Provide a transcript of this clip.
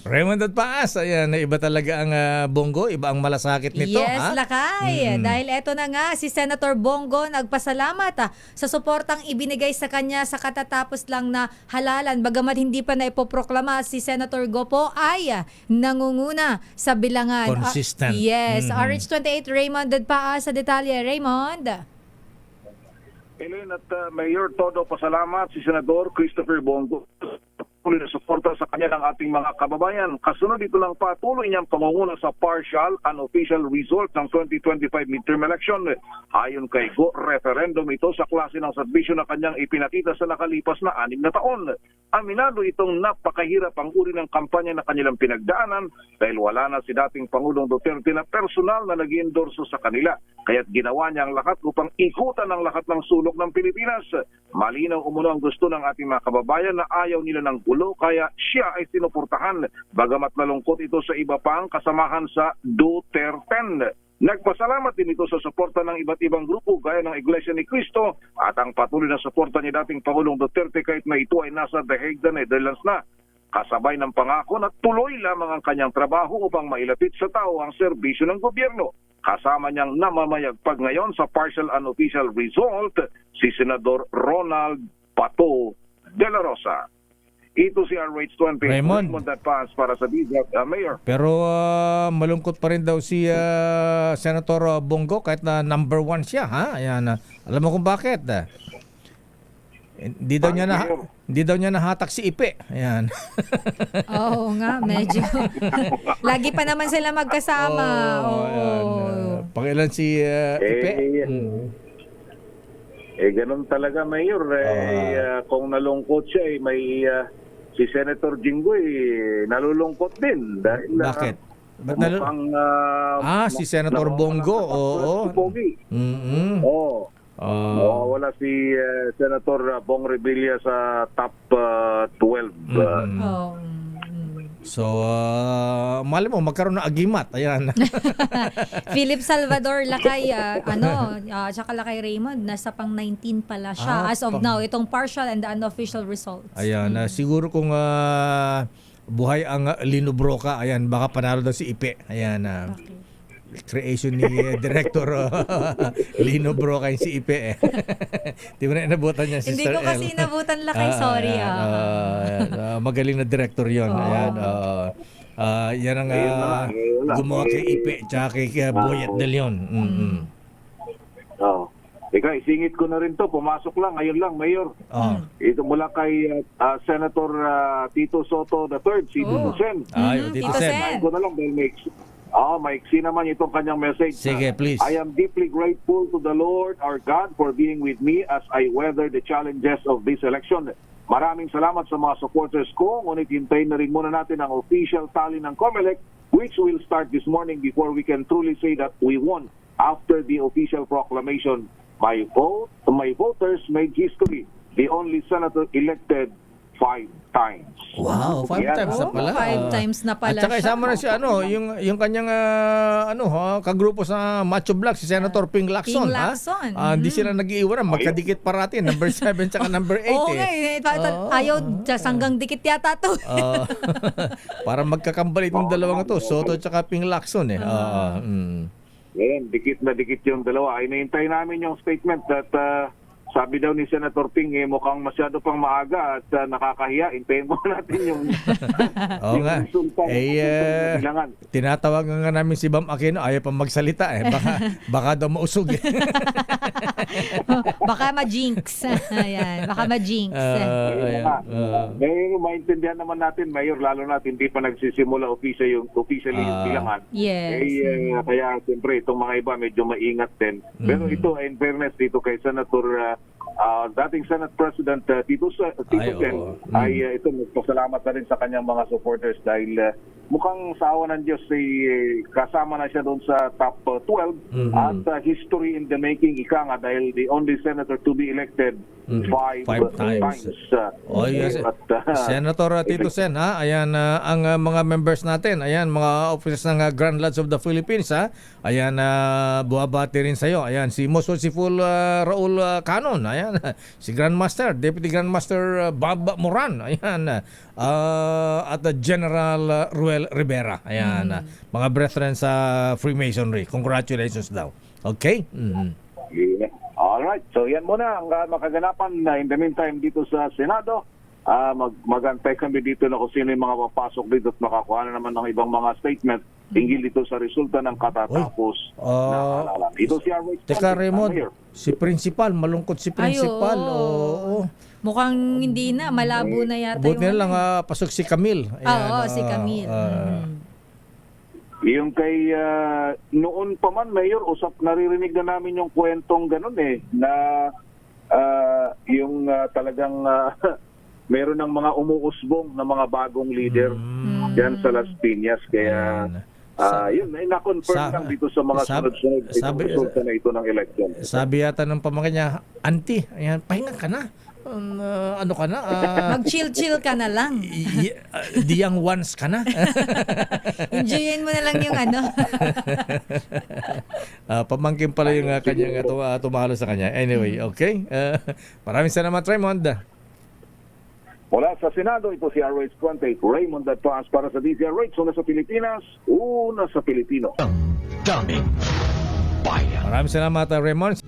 Raymond at Paas, ayan, iba talaga ang Bongo, iba ang malasakit nito. Yes, ha? Lakay. Dahil eto na nga, si Senator Bongo nagpasalamat sa suportang ibinigay sa kanya sa katatapos lang na halalan. Bagamat hindi pa naipoproklama, si Senator Gopo ay nangunguna sa bilangan. Consistent. Yes. RH28, Raymond Paas sa detalye. Raymond? Ellen at Mayor Todo, pasalamat si Senador Christopher Bongo patuloy na suporta sa kanya ng ating mga kababayan. Kasunod ito ng patuloy niyang pamunguna sa partial unofficial result ng 2025 midterm election. Ayon kay Go, referendum ito sa klase ng serbisyo na kanyang ipinakita sa nakalipas na 6 na taon. Aminado itong napakahirap ang uri ng kampanya na kanilang pinagdaanan dahil wala na si dating Pangulong Duterte na personal na nag-endorso sa kanila. Kaya't ginawa niya ang lahat upang ikutan ang lahat ng sulok ng Pilipinas. Malinaw umuno ang gusto ng ating mga kababayan na ayaw nila ng gulo, kaya siya ay sinuportahan. Bagamat malungkot ito sa iba pang kasamahan sa Duterte. Nagpasalamat din ito sa suporta ng iba't ibang grupo gaya ng Iglesia ni Cristo at ang patuloy na suporta ni dating Pangulong Duterte kahit na ito ay nasa The Hague, Netherlands na. Kasabay ng pangako na tuloy lamang ang kanyang trabaho upang mailapit sa tao ang serbisyo ng gobyerno. Kasama niyang namamayagpag ngayon sa partial unofficial result si Senador Ronald Pato de la Rosa. Ito si RH20. Raymond that pass para sa DZAP, Mayor. Pero malungkot pa rin daw si Senator Bongo kahit na number 1 siya, ha? Ayan, alam mo kung bakit? Hindi daw niya nahatak si Ipe. Ayan. Oo nga, medyo. Lagi pa naman sila magkasama. Pangilan si Ipe? Ganun talaga, Mayor. Kung nalungkot siya, may si Senator Jinggoy nalulungkot din. Dahil, bakit? Si Senator Bongo. Oo. Wala si Senator Bong Revilla sa top 12. So, mali mo, magkaroon ng agimat. Ayan. Philip Salvador Lakay, tsaka Lakay Raymond, nasa pang 19 pala siya as of now. Itong partial and the unofficial results. Ayan, siguro kung buhay ang Lino Broca, ayan, baka panalo daw si Ipe. Ayan, creation ni Director Lino Broca yung si Ipe. Di mo na inabutan niya, Sister Hindi ko kasi inabutan Lakay, sorry. Magaling na director yon. Ayan, yan ang gumawa kay Ipe tsaka kay Boyet de Leon. Ika, isingit ko na rin to. Pumasok lang, ngayon lang, Mayor. Ito mula kay Senator Tito Soto III, si Tito Sen. Tito Sen. Sen. Ko na lang dahil maiksi naman itong kanyang message. Sige, please. I am deeply grateful to the Lord our God for being with me as I weather the challenges of this election. Maraming salamat sa mga supporters ko, ngunit hintayin na rin muna natin ang official tally ng COMELEC, which will start this morning before we can truly say that we won. After the official proclamation, my voters made history. The only senator elected 5 times. Wow, 5 times na pala. 5 times na pala. At saka isama na siya yung kanyang kagrupo sa Macho Black, si Senator Ping Lacson. Ping Lacson. Hindi sila nag-iiwanan, magkadikit parati, number 7 tsaka number 8. Oo nga, ayaw sanggang dikit yata to. Para magkakambal itong dalawang ito, Soto tsaka Ping Lacson. Ngayon, dikit na dikit yung dalawa. Ay, nahintay namin yung statement that sabi daw ni Senator Ping, mukhang masyado pang maaga at nakakahiya. Hintayin mo natin yung Oo nga. Tinatawagan nga namin si Bam Aquino, ayaw pang magsalita. Baka daw mausog. Baka ma-jinx. Ayan, baka ma-jinx. Ngayon, maintindihan naman natin, Mayor, lalo na hindi pa nagsisimula officially yung bilangan. Yes. Kaya siyempre, itong mga iba medyo maingat din. Pero ito, in fairness, dito kay Senator dating Senate President Tito Sen ay ito nagpasalamat na rin sa kanyang mga supporters dahil mukhang sa awa ng Diyos kasama na siya doon sa top 12 at history in the making ika nga dahil the only senator to be elected Five times. Oh, yes. Senator Tito Sen, ha? Ayan, ang mga members natin, ayan, mga officers ng Grand Lodge of the Philippines, ha? Ayan, buwabati rin sa'yo. Ayan, si Most Merciful Raul Canon, ayan, si Grandmaster, Deputy Grandmaster Bob Moran, ayan, at General Ruel Rivera, ayan, mga brethren sa Freemasonry. Congratulations daw. Okay? Yeah. Alright, so yan muna ang makaganapan na in the meantime dito sa Senado. Mag-antay kami dito na kung sino yung mga papasok dito at makakuha na naman ng ibang mga statement hinggil dito sa resulta ng katatapos na halalan. Ito si Arway. Teka, Raymond, si Principal, malungkot si Principal. Oo. Mukhang hindi na, malabo na yata Buti na yung lang pasok si Camille. Oo, si Camille. Yung kay noon pa man, Mayor, naririnig na namin yung kwentong ganun na yung talagang meron ng mga umuusbong na mga bagong leader dyan sa Las Piñas. Kaya yun, na-confirm lang dito sa mga sunod-sunod resulta na ito ng election. Sabi yata ng pamangkin niya, Auntie, ayan, pahinga ka na. Ano ka na? Mag-chill-chill ka na lang. The young ones ka na. Enjoyin mo na lang yung ano. Pamangkin pala yung kanyang tumalo sa kanya. Anyway, okay. Maraming salamat, Raymond. Mula sa Senado, ito si R.H. Quante, Raymond Advance para sa DZRH, una sa Pilipinas, una sa Pilipino. Daming bayan. Maraming salamat, Raymond.